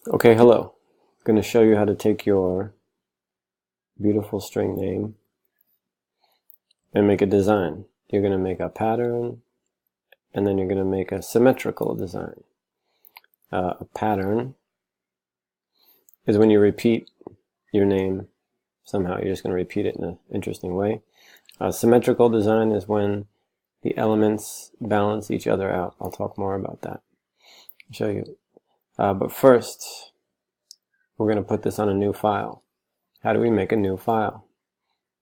Okay, hello. I'm going to show you how to take your beautiful string name and make a design. You're going to make a pattern, and then you're going to make a symmetrical design. A pattern is when you repeat your name somehow. You're just going to repeat it in an interesting way. A symmetrical design is when the elements balance each other out. I'll talk more about that. I'll show you. But first, we're going to put this on a new file. How do we make a new file?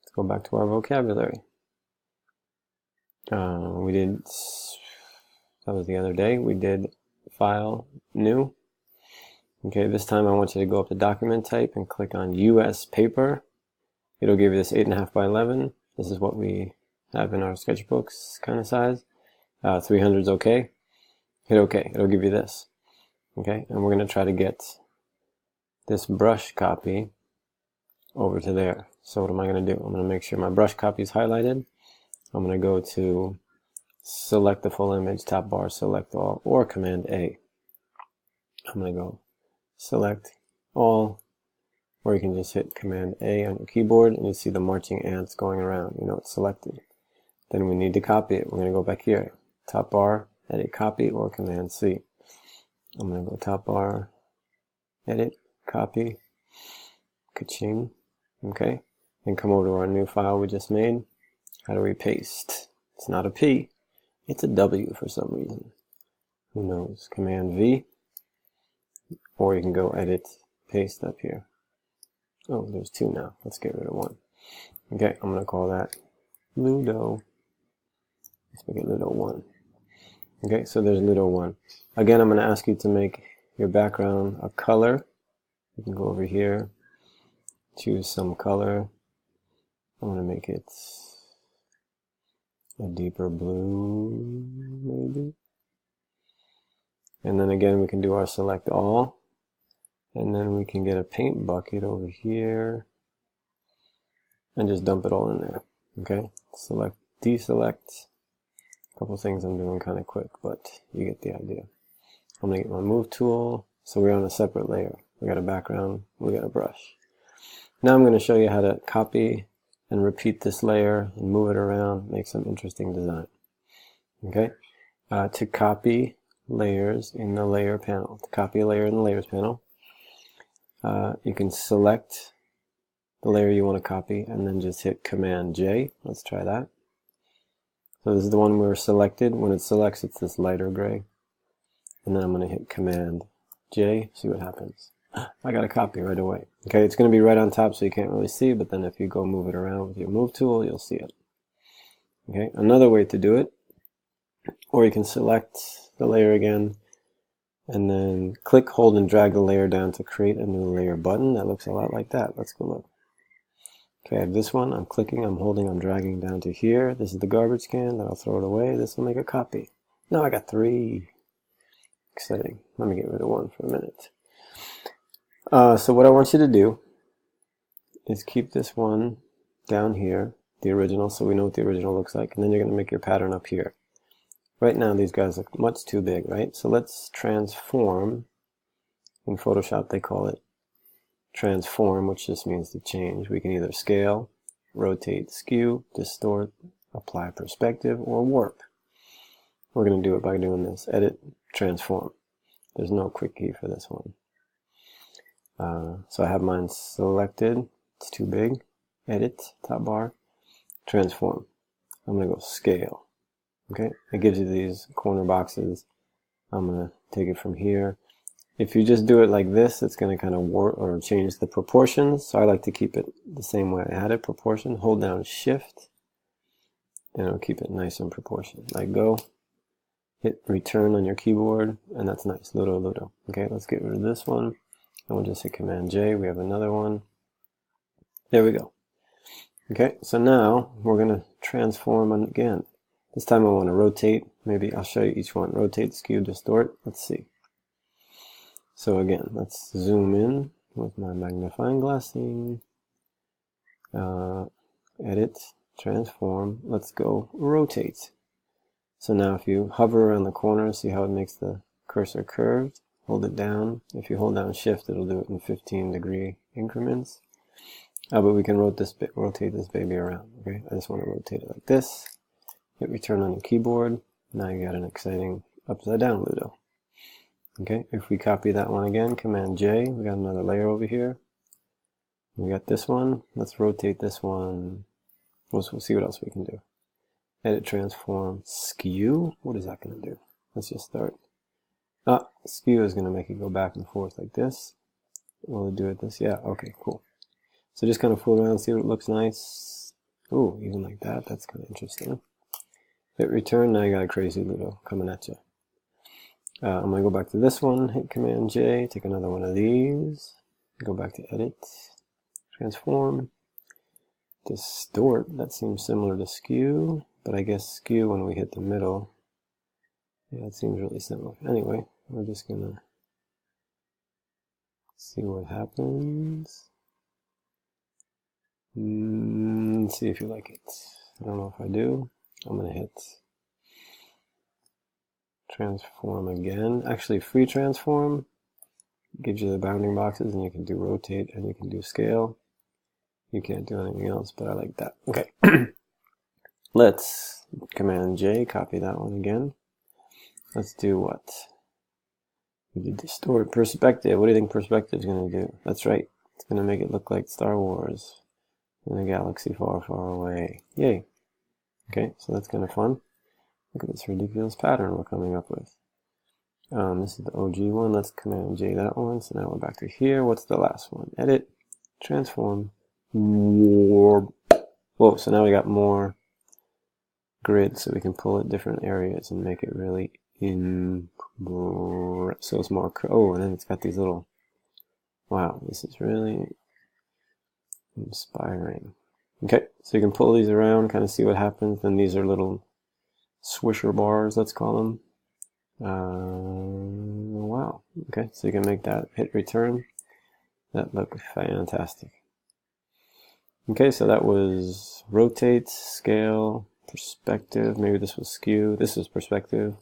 Let's go back to our vocabulary. That was the other day, we did file, new. Okay, this time I want you to go up to document type and click on US paper. It'll give you this 8.5 by 11. This is what we have in our sketchbooks kind of size. 300 is okay. Hit OK. It'll give you this. Okay, and we're going to try to get this brush copy over to there. So what am I going to do? I'm going to make sure my brush copy is highlighted. I'm going to go to select the full image, top bar, select all, or Command A. I'm going to go select all, or you can just hit Command A on your keyboard and you see the marching ants going around. You know it's selected. Then we need to copy it. We're going to go back here, top bar, edit copy, or Command C. I'm going to go top bar, edit, copy, ka-ching, okay? And come over to our new file we just made. How do we paste? It's not a P, it's a W for some reason. Who knows? Command V, or you can go edit, paste up here. Oh, there's two now. Let's get rid of one. Okay, I'm going to call that Ludo. Let's make it Ludo 1. Okay, so there's Ludo 1. Again, I'm going to ask you to make your background a color. You can go over here, choose some color. I'm going to make it a deeper blue, maybe. And then again, we can do our select all. And then we can get a paint bucket over here and just dump it all in there. Okay, select, deselect. A couple things I'm doing kind of quick, but you get the idea. I'm going to get my move tool. So we're on a separate layer. We got a background, we got a brush. Now I'm going to show you how to copy and repeat this layer and move it around, make some interesting design. Okay, to copy layers in the layer panel. To copy a layer in the layers panel, you can select the layer you want to copy and then just hit Command J. Let's try that. So this is the one we're selected. When it selects, it's this lighter gray. And then I'm going to hit Command J, see what happens. I got a copy right away. Okay, it's going to be right on top so you can't really see, but then if you go move it around with your move tool, you'll see it. Okay, another way to do it, or you can select the layer again, and then click, hold, and drag the layer down to create a new layer button. That looks a lot like that. Let's go look. Okay, I have this one. I'm clicking, I'm holding, I'm dragging down to here. This is the garbage can. Then I'll throw it away. This will make a copy. Now I got 3. Exciting. Let me get rid of 1 for a minute. So what I want you to do is keep this one down here, the original, so we know what the original looks like, and then you're going to make your pattern up here. Right now these guys look much too big, right? So let's transform. In Photoshop they call it transform, which just means to change. We can either scale, rotate, skew, distort, apply perspective, or warp. We're going to do it by doing this, edit, transform. There's no quick key for this one. So I have mine selected. It's too big. Edit, top bar, transform. I'm going to go scale. Okay, it gives you these corner boxes. I'm going to take it from here. If you just do it like this, it's going to kind of warp or change the proportions. So I like to keep it the same way I had it, proportion. Hold down Shift, and it'll keep it nice in proportion. Like go, hit return on your keyboard, and that's nice. Ludo, Ludo. Okay, let's get rid of this one. And we'll just hit Command J. We have another one. There we go. Okay, so now we're going to transform again. This time I want to rotate. Maybe I'll show you each one. Rotate, skew, distort. Let's see. So again, let's zoom in with my magnifying glass thing. Edit, transform. Let's go rotate. So now if you hover around the corner, see how it makes the cursor curved? hold it down. If you hold down shift, it'll do it in 15-degree increments. But we can rotate this baby around. Okay, I just want to rotate it like this. Hit return on the keyboard. Now you got an exciting upside down Ludo. Okay, if we copy that one again, Command J, we got another layer over here. We got this one. Let's rotate this one. We'll see what else we can do. Edit, transform, skew. What is that going to do? Let's just start. Skew is going to make it go back and forth like this. Will it do it this? Yeah, okay, cool. So just kind of fool around, see what looks nice. Ooh, even like that. That's kind of interesting. Hit return. Now you got a crazy Ludo coming at you. I'm going to go back to this one. Hit Command J. Take another one of these. Go back to Edit. Transform. Distort. That seems similar to skew. But I guess skew when we hit the middle. Yeah, it seems really similar. Anyway, we're just going to see what happens. Let's see if you like it. I don't know if I do. I'm going to hit transform again. Actually, free transform gives you the bounding boxes, and you can do rotate and you can do scale. You can't do anything else, but I like that. Okay. Let's Command J, copy that one again. Let's do what? We did distort perspective. What do you think perspective is going to do? That's right. It's going to make it look like Star Wars in a galaxy far, far away. Yay. Okay, so that's kind of fun. Look at this ridiculous pattern we're coming up with. This is the OG one. Let's Command J that one. So now we're back to here. What's the last one? Edit, transform, warp. Whoa, so now we got more grid, so we can pull at different areas and make it really so it's more, oh, and then it's got these little, wow, this is really inspiring. Okay, so you can pull these around, kind of see what happens. Then these are little swisher bars, let's call them. Wow, okay, so you can make that, hit return. That looked fantastic. Okay, so that was rotate, scale, perspective, maybe this was skew, this was perspective,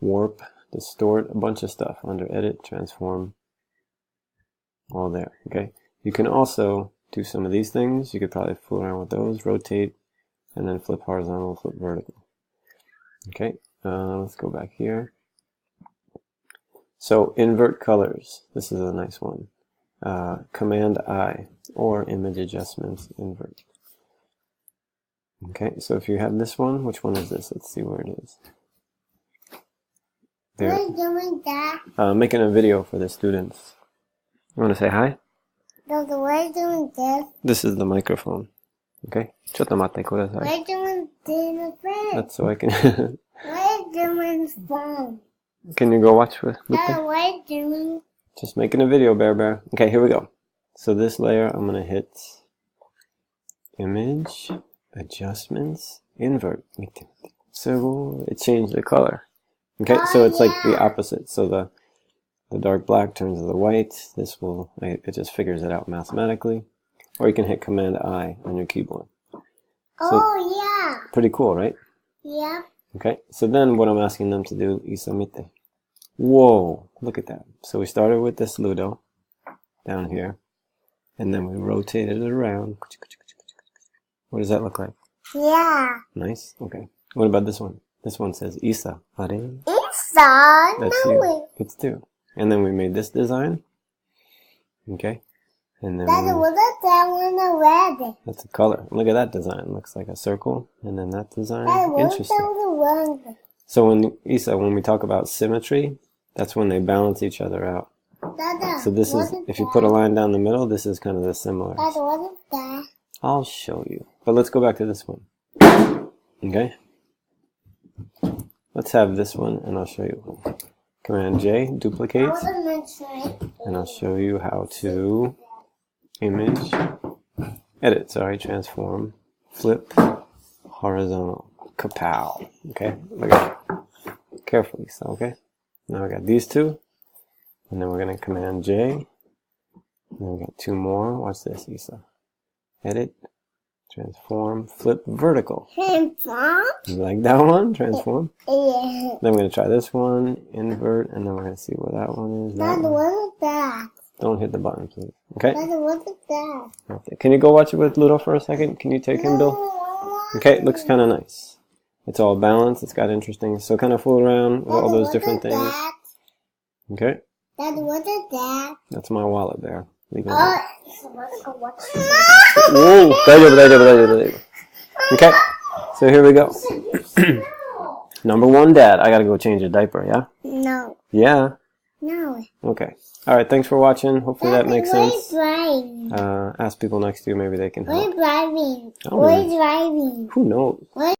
warp, distort, a bunch of stuff under edit, transform, all there. Okay, you can also do some of these things. You could probably fool around with those, rotate, and then flip horizontal, flip vertical. Okay, let's go back here. So invert colors, this is a nice one. Command I, or image adjustments, invert. Okay, so if you have this one, which one is this? Let's see where it is. There. We're doing that. Making a video for the students. You want to say hi? No, we're doing this. This is the microphone. Okay? ちょっと待ってください. We're doing this. That's so I can... We're doing phone. Can you go watch with me? We're doing... Just making a video, Bear. Okay, here we go. So this layer, I'm going to hit image, adjustments, invert. So it changed the color. Okay, so it's like the opposite. So the dark black turns to the white. This will, it just figures it out mathematically. Or you can hit Command I on your keyboard. So, yeah. pretty cool, right? Yeah. Okay, so then what I'm asking them to do is samite. Whoa, look at that. So we started with this Ludo down here, and then we rotated it around. What does that look like? Yeah. Nice, okay. What about this one? This one says Isa. Are? Isa, That's you. It's two. And then we made this design. Okay. And then that one already. that's a color. Look at that design. Looks like a circle. And then that design. Interesting. So when Isa, when we talk about symmetry, that's when they balance each other out. Dada, So this is, if you put a line down the middle, this is kind of the similar. Dada, what is that? I'll show you. But let's go back to this one. Okay. Let's have this one, and I'll show you. Command J, duplicate, and I'll show you how to image, edit, sorry, transform, flip, horizontal, kapow. Okay, look at it. Carefully, so, okay. Now we got these two, and then we're going to Command J, and then we got two more. Watch this, Isa. Edit, Transform, flip vertical. Transform? You like that one? Transform. Yeah. Then we're going to try this one, invert, and then we're going to see where that one is. That Dad, one. what is that? Don't hit the button, please. Okay? Dad, what is that? Okay. Can you go watch it with Ludo for a second? Can you take him, Bill? Okay, it looks kind of nice. It's all balanced. It's got interesting. So kind of fool around with all those different things. Okay? Dad, what is that? That's my wallet there. Leave it Oh, alone. what? Whoa! 다이저브. Okay, so here we go. Number 1, Dad. I gotta go change a diaper, yeah? No. Yeah. No. Okay. Alright, thanks for watching. Hopefully that makes sense. Driving? Ask people next to you, maybe they can What help. is driving? Oh, What man. is driving? Who knows? What